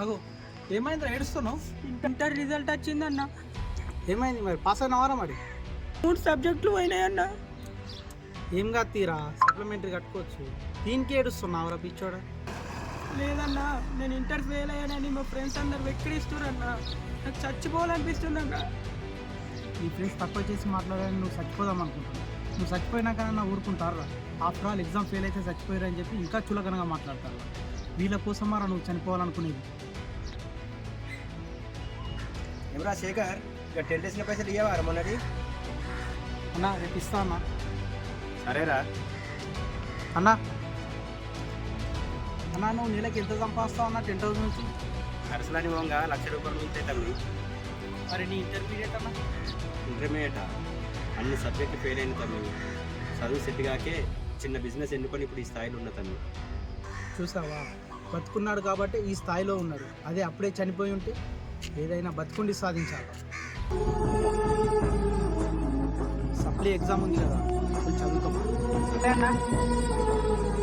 అగో ఏమైంది ఏడుస్తున్నావు? ఇంటర్ రిజల్ట్ వచ్చిందన్న. ఏమైంది మరి పాస్ అయినవారా మరి? 3 సబ్జెక్టులు పోయినాయన్న. ఏం కాదు తీరా సప్లిమెంటరీ కట్టుకోవచ్చు. దీనికి ఏడుస్తున్నావురా పిచ్చోడా? లేదన్న, నేను ఇంటర్ ఫెయిల్ అయ్యానని మా ఫ్రెండ్స్ అందరు వెక్కిరిస్తురన్న. నాకు చచ్చిపోవాలనిపిస్తుందన్న. నీ ఫ్రెండ్స్ తక్కువ చేసి మాట్లాడాలని నువ్వు చచ్చిపోదాం అనుకుంటున్నావు. నువ్వు చచ్చిపోయినాకన్నా ఊరుకుంటారా? ఆఫ్టర్ ఆల్ ఎగ్జామ్ ఫెయిల్ అయితే చచ్చిపోయారు అని చెప్పి ఇంకా చులకనగా మాట్లాడతారు. వీళ్ళ కోసమారా నువ్వు చనిపోవాలనుకునేది? ఏమరా శేఖర్, ఇక 10 డేస్ల పైసలు ఇవ్వవారా మొన్నది? అన్నా రేపు ఇస్తా అన్నా. సరేరా. అన్నా అన్నా నువ్వు నెలకి ఎంత సంపాదిస్తావు అన్నా? 10,000 నుంచి. ఖర్చులని పోగా ₹1,00,000 మిగులుతాయి తమ్మి. మరి నీ ఇంటర్మీడియట్ అన్నా? ఇంటర్మీడియట్ అన్ని సబ్జెక్టులు ఫెయిల్ అయిన తమ్మి. చదువు సెట్ కాకే చిన్న బిజినెస్ ఎన్నుకొని ఇప్పుడు ఈ స్థాయిలో ఉన్న తమ్మి. చూసావా, బతుకున్నాడు కాబట్టి ఈ స్థాయిలో ఉన్నాడు. అదే అప్పుడే చనిపోయి ఉంటే ఏదైనా బతుకుండి సాధించాలి. సప్లీ ఎగ్జామ్ ఉంది కదా, చదువుకోమా.